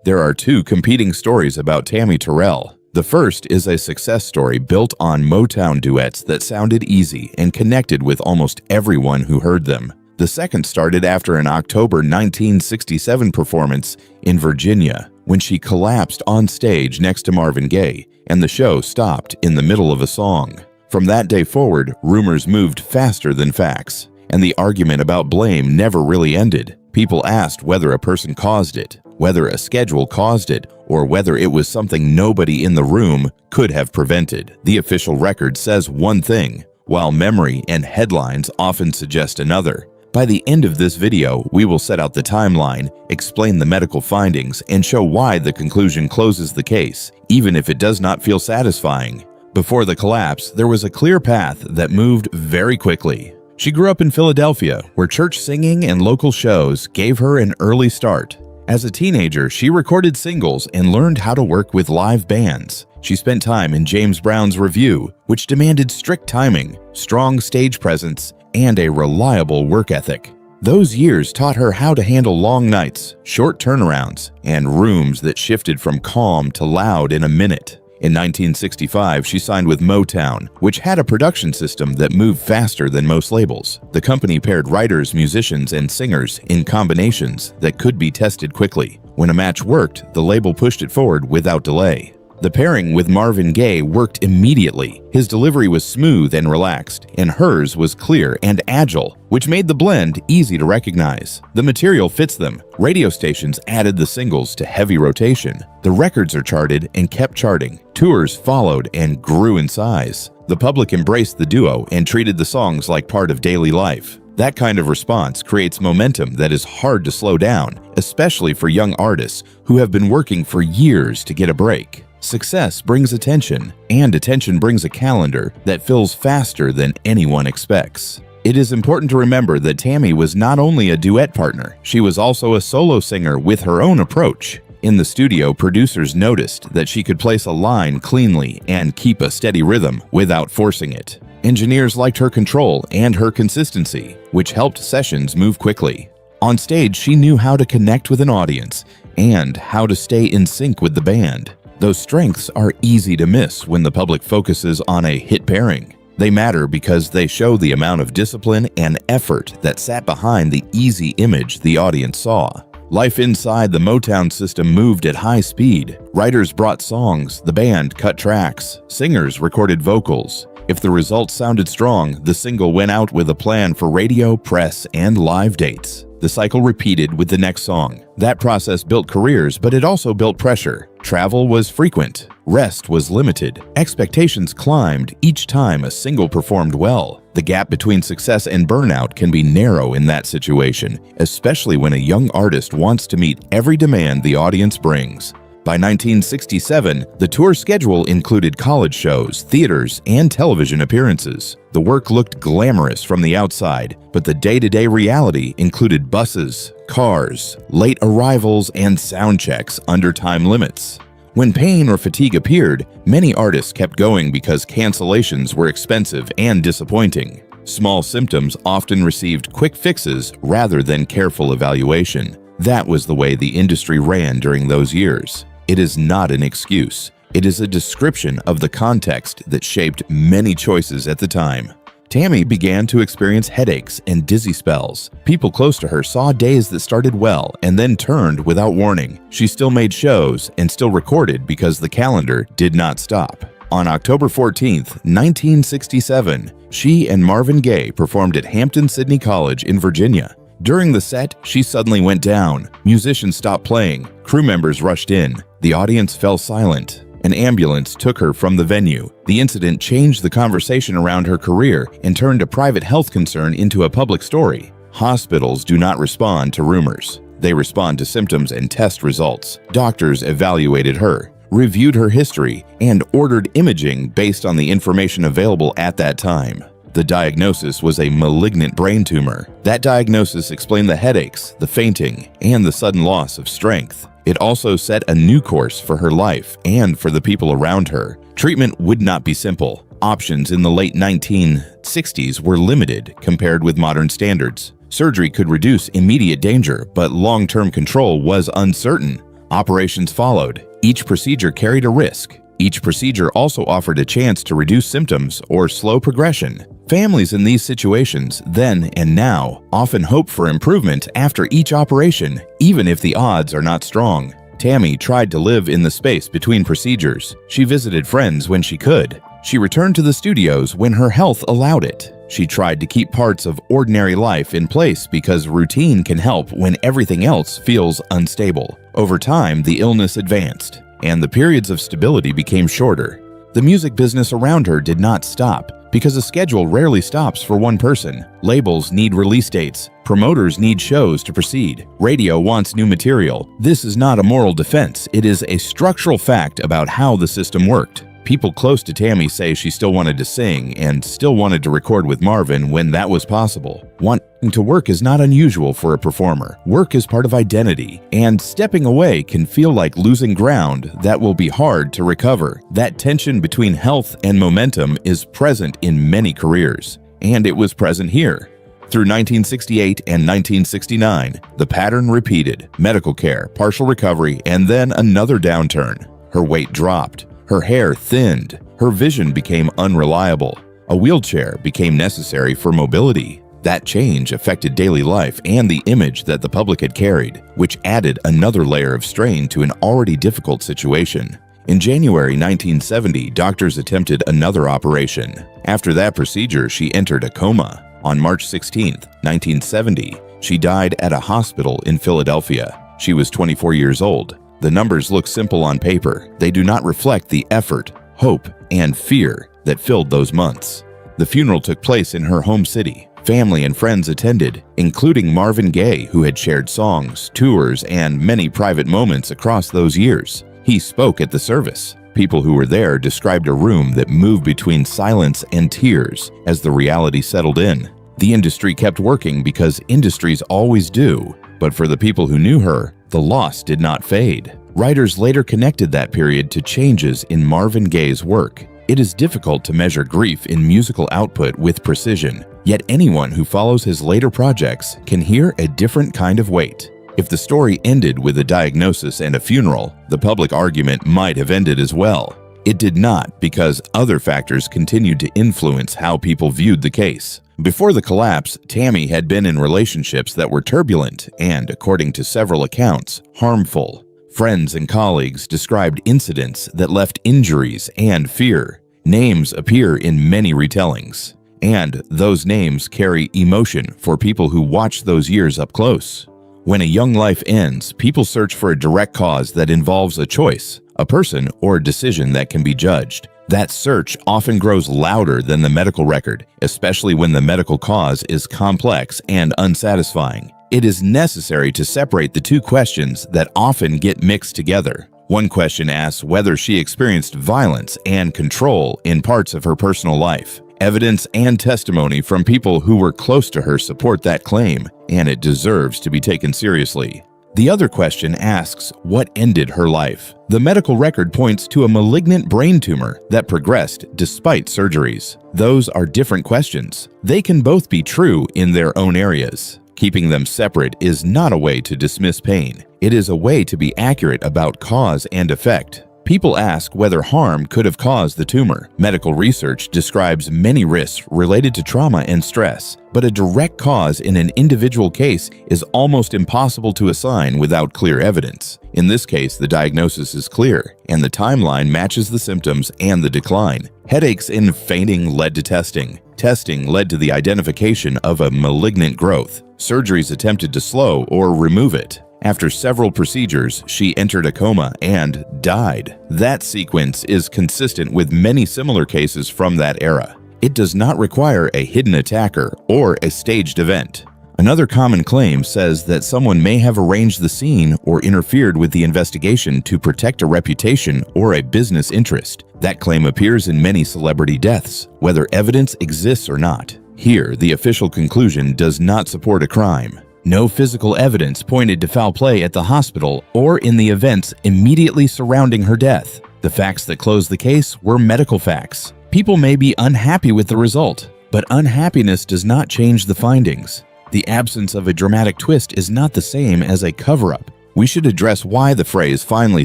There are two competing stories about Tammi Terrell. The first is a success story built on Motown duets that sounded easy and connected with almost everyone who heard them. The second started after an October 1967 performance in Virginia, when she collapsed on stage next to Marvin Gaye, and the show stopped in the middle of a song. From that day forward, rumors moved faster than facts, and the argument about blame never really ended. People asked whether a person caused it, whether a schedule caused it, or whether it was something nobody in the room could have prevented. The official record says one thing, while memory and headlines often suggest another. By the end of this video, we will set out the timeline, explain the medical findings, and show why the conclusion closes the case, even if it does not feel satisfying. Before the collapse, there was a clear path that moved very quickly. She grew up in Philadelphia, where church singing and local shows gave her an early start. As a teenager, she recorded singles and learned how to work with live bands. She spent time in James Brown's Revue, which demanded strict timing, strong stage presence, and a reliable work ethic. Those years taught her how to handle long nights, short turnarounds, and rooms that shifted from calm to loud in a minute. In 1965, she signed with Motown, which had a production system that moved faster than most labels. The company paired writers, musicians, and singers in combinations that could be tested quickly. When a match worked, the label pushed it forward without delay. The pairing with Marvin Gaye worked immediately. His delivery was smooth and relaxed, and hers was clear and agile, which made the blend easy to recognize. The material fits them. Radio stations added the singles to heavy rotation. The records are charted and kept charting. Tours followed and grew in size. The public embraced the duo and treated the songs like part of daily life. That kind of response creates momentum that is hard to slow down, especially for young artists who have been working for years to get a break. Success brings attention, and attention brings a calendar that fills faster than anyone expects. It is important to remember that Tammi was not only a duet partner, she was also a solo singer with her own approach. In the studio, producers noticed that she could place a line cleanly and keep a steady rhythm without forcing it. Engineers liked her control and her consistency, which helped sessions move quickly. On stage, she knew how to connect with an audience and how to stay in sync with the band. Those strengths are easy to miss when the public focuses on a hit pairing. They matter because they show the amount of discipline and effort that sat behind the easy image the audience saw. Life inside the Motown system moved at high speed. Writers brought songs, the band cut tracks, singers recorded vocals. If the results sounded strong, the single went out with a plan for radio, press, and live dates. The cycle repeated with the next song. That process built careers, but it also built pressure. Travel was frequent. Rest was limited. Expectations climbed each time a single performed well. The gap between success and burnout can be narrow in that situation, especially when a young artist wants to meet every demand the audience brings. By 1967, the tour schedule included college shows, theaters, and television appearances. The work looked glamorous from the outside, but the day-to-day reality included buses, cars, late arrivals, and sound checks under time limits. When pain or fatigue appeared, many artists kept going because cancellations were expensive and disappointing. Small symptoms often received quick fixes rather than careful evaluation. That was the way the industry ran during those years. It is not an excuse. It is a description of the context that shaped many choices at the time. Tammi began to experience headaches and dizzy spells. People close to her saw days that started well and then turned without warning. She still made shows and still recorded because the calendar did not stop. On October 14, 1967, she and Marvin Gaye performed at Hampton-Sydney College in Virginia. During the set, she suddenly went down. Musicians stopped playing. Crew members rushed in. The audience fell silent. An ambulance took her from the venue. The incident changed the conversation around her career and turned a private health concern into a public story. Hospitals do not respond to rumors. They respond to symptoms and test results. Doctors evaluated her, reviewed her history, and ordered imaging based on the information available at that time. The diagnosis was a malignant brain tumor. That diagnosis explained the headaches, the fainting, and the sudden loss of strength. It also set a new course for her life and for the people around her. Treatment would not be simple. Options in the late 1960s were limited compared with modern standards. Surgery could reduce immediate danger, but long-term control was uncertain. Operations followed. Each procedure carried a risk. Each procedure also offered a chance to reduce symptoms or slow progression. Families in these situations, then and now, often hope for improvement after each operation, even if the odds are not strong. Tammi tried to live in the space between procedures. She visited friends when she could. She returned to the studios when her health allowed it. She tried to keep parts of ordinary life in place because routine can help when everything else feels unstable. Over time, the illness advanced, and the periods of stability became shorter. The music business around her did not stop, because a schedule rarely stops for one person. Labels need release dates. Promoters need shows to proceed. Radio wants new material. This is not a moral defense. It is a structural fact about how the system worked. People close to Tammi say she still wanted to sing and still wanted to record with Marvin when that was possible. Wanting to work is not unusual for a performer. Work is part of identity, and stepping away can feel like losing ground that will be hard to recover. That tension between health and momentum is present in many careers, and it was present here. Through 1968 and 1969, the pattern repeated: medical care, partial recovery, and then another downturn. Her weight dropped. Her hair thinned. Her vision became unreliable. A wheelchair became necessary for mobility. That change affected daily life and the image that the public had carried, which added another layer of strain to an already difficult situation. In January 1970, doctors attempted another operation. After that procedure, she entered a coma. On March 16, 1970, she died at a hospital in Philadelphia. She was 24 years old. The numbers look simple on paper. They do not reflect the effort, hope, and fear that filled those months. The funeral took place in her home city. Family and friends attended, including Marvin Gaye, who had shared songs, tours, and many private moments across those years. He spoke at the service. People who were there described a room that moved between silence and tears as the reality settled in. The industry kept working because industries always do, but for the people who knew her, the loss did not fade. Writers later connected that period to changes in Marvin Gaye's work. It is difficult to measure grief in musical output with precision, yet anyone who follows his later projects can hear a different kind of weight. If the story ended with a diagnosis and a funeral, the public argument might have ended as well. It did not, because other factors continued to influence how people viewed the case. Before the collapse, Tammi had been in relationships that were turbulent and, according to several accounts, harmful. Friends and colleagues described incidents that left injuries and fear. Names appear in many retellings, and those names carry emotion for people who watch those years up close. When a young life ends, people search for a direct cause that involves a choice, a person, or a decision that can be judged. That search often grows louder than the medical record, especially when the medical cause is complex and unsatisfying. It is necessary to separate the two questions that often get mixed together. One question asks whether she experienced violence and control in parts of her personal life. Evidence and testimony from people who were close to her support that claim, and it deserves to be taken seriously. The other question asks what ended her life. The medical record points to a malignant brain tumor that progressed despite surgeries. Those are different questions. They can both be true in their own areas. Keeping them separate is not a way to dismiss pain. It is a way to be accurate about cause and effect. People ask whether harm could have caused the tumor. Medical research describes many risks related to trauma and stress, but a direct cause in an individual case is almost impossible to assign without clear evidence. In this case, the diagnosis is clear, and the timeline matches the symptoms and the decline. Headaches and fainting led to testing. Testing led to the identification of a malignant growth. Surgeries attempted to slow or remove it. After several procedures, she entered a coma and died. That sequence is consistent with many similar cases from that era. It does not require a hidden attacker or a staged event. Another common claim says that someone may have arranged the scene or interfered with the investigation to protect a reputation or a business interest. That claim appears in many celebrity deaths, whether evidence exists or not. Here, the official conclusion does not support a crime. No physical evidence pointed to foul play at the hospital or in the events immediately surrounding her death. The facts that close the case were medical facts. People may be unhappy with the result, but unhappiness does not change the findings. The absence of a dramatic twist is not the same as a cover-up. We should address why the phrase "finally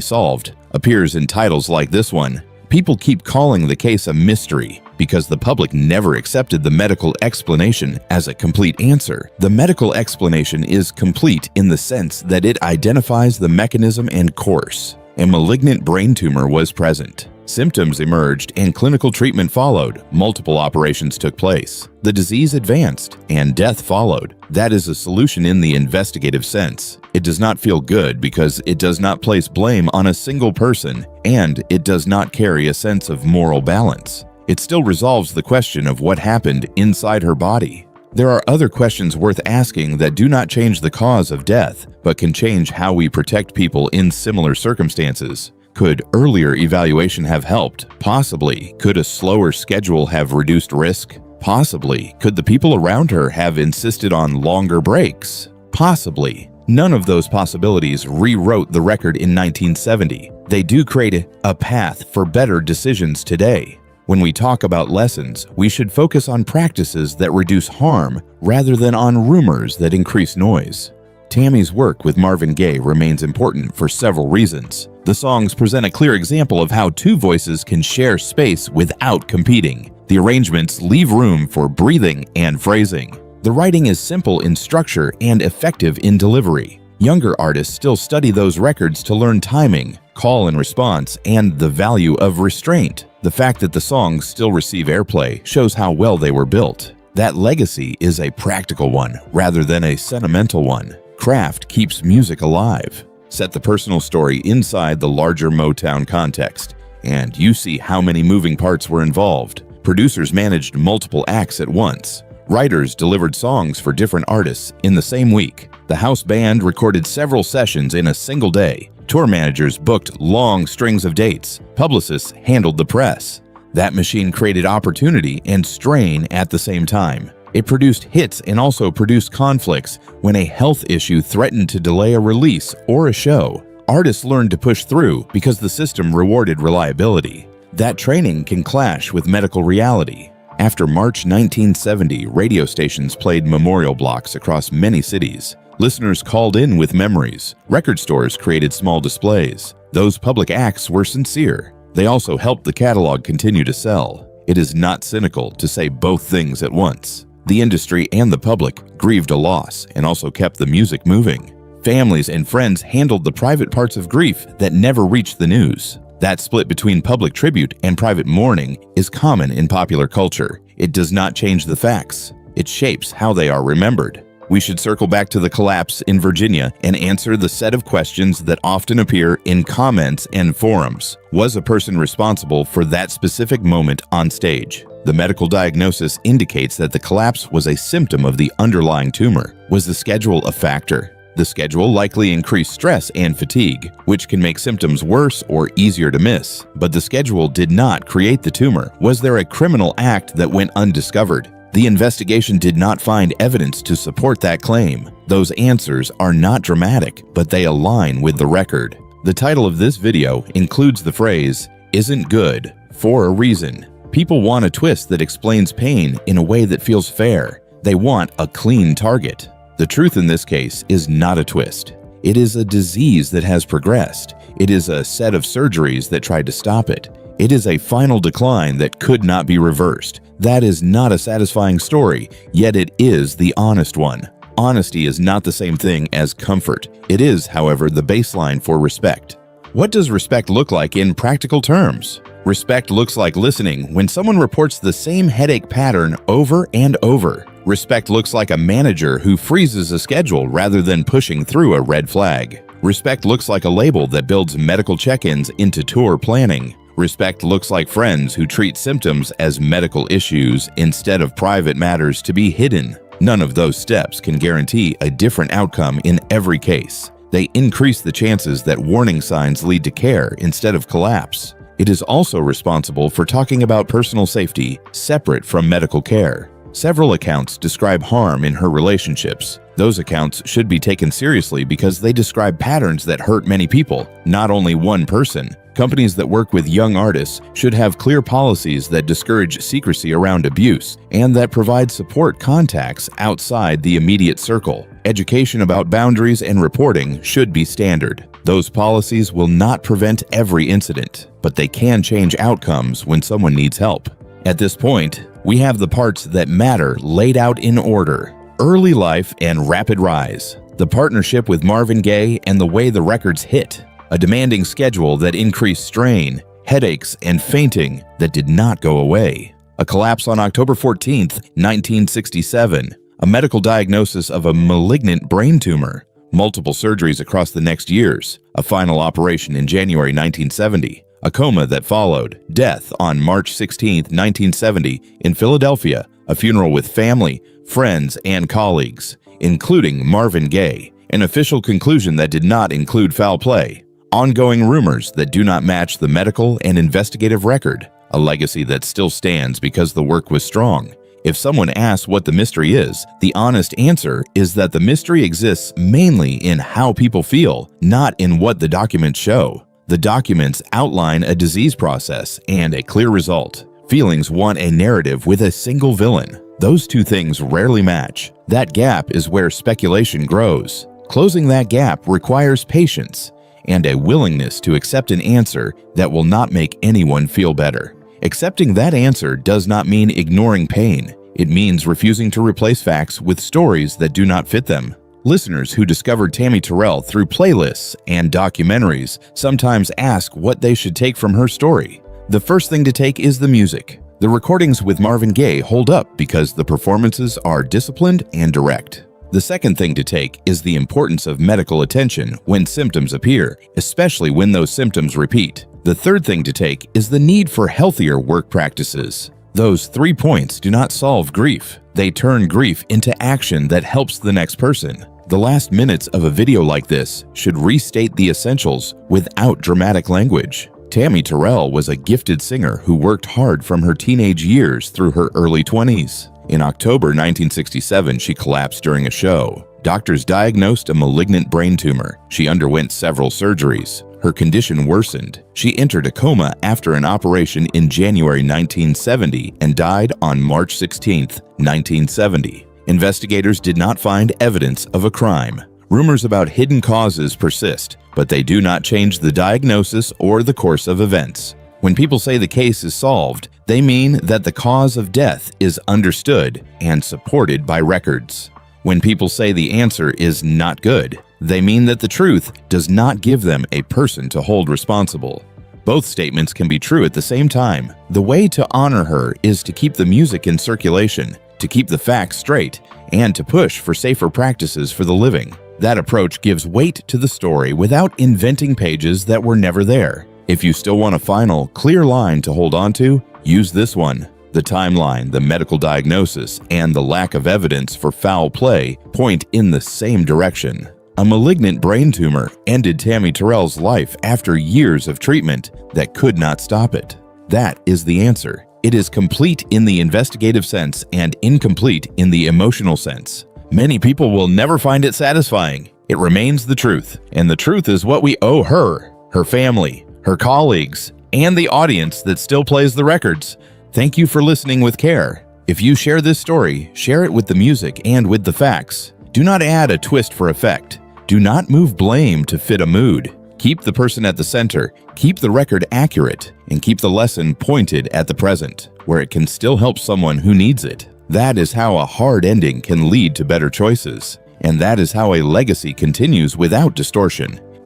solved" appears in titles like this one. People keep calling the case a mystery because the public never accepted the medical explanation as a complete answer. The medical explanation is complete in the sense that it identifies the mechanism and course. A malignant brain tumor was present. Symptoms emerged and clinical treatment followed. Multiple operations took place. The disease advanced and death followed. That is a solution in the investigative sense. It does not feel good because it does not place blame on a single person, and it does not carry a sense of moral balance. It still resolves the question of what happened inside her body. There are other questions worth asking that do not change the cause of death, but can change how we protect people in similar circumstances. Could earlier evaluation have helped? Possibly. Could a slower schedule have reduced risk? Possibly. Could the people around her have insisted on longer breaks? Possibly. None of those possibilities rewrote the record in 1970. They do create a path for better decisions today. When we talk about lessons, we should focus on practices that reduce harm rather than on rumors that increase noise. Tammi's work with Marvin Gaye remains important for several reasons. The songs present a clear example of how two voices can share space without competing. The arrangements leave room for breathing and phrasing. The writing is simple in structure and effective in delivery. Younger artists still study those records to learn timing, call and response, and the value of restraint. The fact that the songs still receive airplay shows how well they were built. That legacy is a practical one rather than a sentimental one. Craft keeps music alive. Set the personal story inside the larger Motown context, and you see how many moving parts were involved. Producers managed multiple acts at once. Writers delivered songs for different artists in the same week. The house band recorded several sessions in a single day. Tour managers booked long strings of dates. Publicists handled the press. That machine created opportunity and strain at the same time. It produced hits and also produced conflicts when a health issue threatened to delay a release or a show. Artists learned to push through because the system rewarded reliability. That training can clash with medical reality. After March 1970, radio stations played memorial blocks across many cities. Listeners called in with memories. Record stores created small displays. Those public acts were sincere. They also helped the catalog continue to sell. It is not cynical to say both things at once. The industry and the public grieved a loss and also kept the music moving. Families and friends handled the private parts of grief that never reached the news. That split between public tribute and private mourning is common in popular culture. It does not change the facts. It shapes how they are remembered. We should circle back to the collapse in Virginia and answer the set of questions that often appear in comments and forums. Was a person responsible for that specific moment on stage? The medical diagnosis indicates that the collapse was a symptom of the underlying tumor. Was the schedule a factor? The schedule likely increased stress and fatigue, which can make symptoms worse or easier to miss. But the schedule did not create the tumor. Was there a criminal act that went undiscovered? The investigation did not find evidence to support that claim. Those answers are not dramatic, but they align with the record. The title of this video includes the phrase, "isn't good," for a reason. People want a twist that explains pain in a way that feels fair. They want a clean target. The truth in this case is not a twist. It is a disease that has progressed. It is a set of surgeries that tried to stop it. It is a final decline that could not be reversed. That is not a satisfying story, yet it is the honest one. Honesty is not the same thing as comfort. It is, however, the baseline for respect. What does respect look like in practical terms? Respect looks like listening when someone reports the same headache pattern over and over. Respect looks like a manager who freezes a schedule rather than pushing through a red flag. Respect looks like a label that builds medical check-ins into tour planning. Respect looks like friends who treat symptoms as medical issues instead of private matters to be hidden. None of those steps can guarantee a different outcome in every case. They increase the chances that warning signs lead to care instead of collapse. It is also responsible for talking about personal safety separate from medical care. Several accounts describe harm in her relationships. Those accounts should be taken seriously because they describe patterns that hurt many people, not only one person. Companies that work with young artists should have clear policies that discourage secrecy around abuse and that provide support contacts outside the immediate circle. Education about boundaries and reporting should be standard. Those policies will not prevent every incident, but they can change outcomes when someone needs help. At this point, we have the parts that matter laid out in order: early life and rapid rise, the partnership with Marvin Gaye and the way the records hit, a demanding schedule that increased strain, headaches and fainting that did not go away, a collapse on October 14, 1967, a medical diagnosis of a malignant brain tumor, multiple surgeries across the next years, a final operation in January 1970, a coma that followed, death on March 16, 1970, in Philadelphia, a funeral with family, friends, and colleagues, including Marvin Gaye, an official conclusion that did not include foul play, ongoing rumors that do not match the medical and investigative record, a legacy that still stands because the work was strong. If someone asks what the mystery is, the honest answer is that the mystery exists mainly in how people feel, not in what the documents show. The documents outline a disease process and a clear result. Feelings want a narrative with a single villain. Those two things rarely match. That gap is where speculation grows. Closing that gap requires patience and a willingness to accept an answer that will not make anyone feel better. Accepting that answer does not mean ignoring pain. It means refusing to replace facts with stories that do not fit them. Listeners who discovered Tammi Terrell through playlists and documentaries sometimes ask what they should take from her story. The first thing to take is the music. The recordings with Marvin Gaye hold up because the performances are disciplined and direct. The second thing to take is the importance of medical attention when symptoms appear, especially when those symptoms repeat. The third thing to take is the need for healthier work practices. Those 3 points do not solve grief. They turn grief into action that helps the next person. The last minutes of a video like this should restate the essentials without dramatic language. Tammi Terrell was a gifted singer who worked hard from her teenage years through her early 20s. In October 1967, she collapsed during a show. Doctors diagnosed a malignant brain tumor. She underwent several surgeries. Her condition worsened. She entered a coma after an operation in January 1970 and died on March 16, 1970. Investigators did not find evidence of a crime. Rumors about hidden causes persist, but they do not change the diagnosis or the course of events. When people say the case is solved, they mean that the cause of death is understood and supported by records. When people say the answer is not good, they mean that the truth does not give them a person to hold responsible. Both statements can be true at the same time. The way to honor her is to keep the music in circulation, to keep the facts straight, and to push for safer practices for the living. That approach gives weight to the story without inventing pages that were never there. If you still want a final, clear line to hold on to, use this one. The timeline, the medical diagnosis, and the lack of evidence for foul play point in the same direction. A malignant brain tumor ended Tammi Terrell's life after years of treatment that could not stop it. That is the answer. It is complete in the investigative sense and incomplete in the emotional sense. Many people will never find it satisfying. It remains the truth, and the truth is what we owe her, her family, her colleagues, and the audience that still plays the records. Thank you for listening with care. If you share this story, share it with the music and with the facts. Do not add a twist for effect. Do not move blame to fit a mood. Keep the person at the center, keep the record accurate, and keep the lesson pointed at the present, where it can still help someone who needs it. That is how a hard ending can lead to better choices. And that is how a legacy continues without distortion.